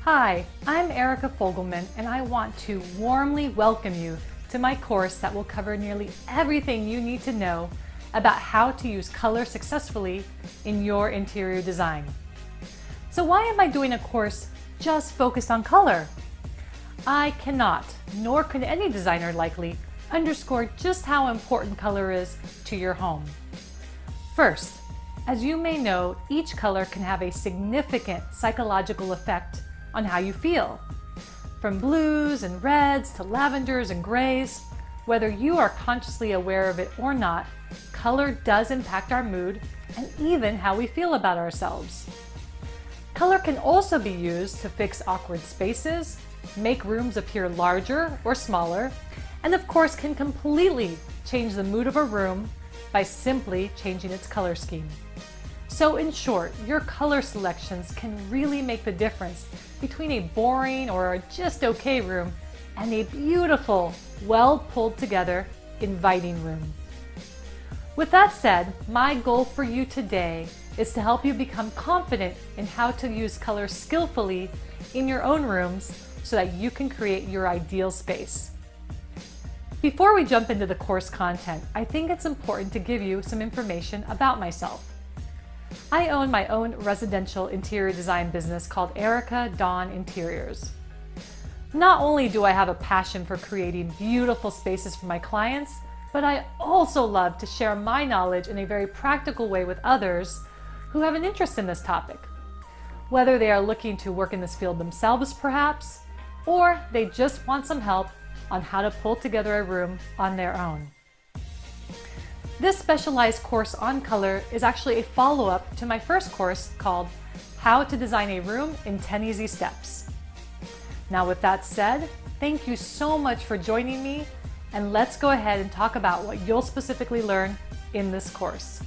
Hi, I'm Erica Fogelman, and I want to warmly welcome you to my course that will cover nearly everything you need to know about how to use color successfully in your interior design. So why am I doing a course just focused on color? I cannot, nor could any designer likely, underscore just how important color is to your home. First, as you may know, each color can have a significant psychological effect on how you feel. From blues and reds to lavenders and grays, whether you are consciously aware of it or not, color does impact our mood and even how we feel about ourselves. Color can also be used to fix awkward spaces, make rooms appear larger or smaller, and of course can completely change the mood of a room by simply changing its color scheme. So in short, your color selections can really make the difference between a boring or a just okay room and a beautiful, well pulled together, inviting room. With that said, my goal for you today is to help you become confident in how to use color skillfully in your own rooms so that you can create your ideal space. Before we jump into the course content, I think it's important to give you some information about myself. I own my own residential interior design business called Erica Dawn Interiors. Not only do I have a passion for creating beautiful spaces for my clients, but I also love to share my knowledge in a very practical way with others who have an interest in this topic. Whether they are looking to work in this field themselves perhaps, or they just want some help on how to pull together a room on their own. This specialized course on color is actually a follow-up to my first course called How to Design a Room in 10 Easy Steps. Now with that said, thank you so much for joining me, and let's go ahead and talk about what you'll specifically learn in this course.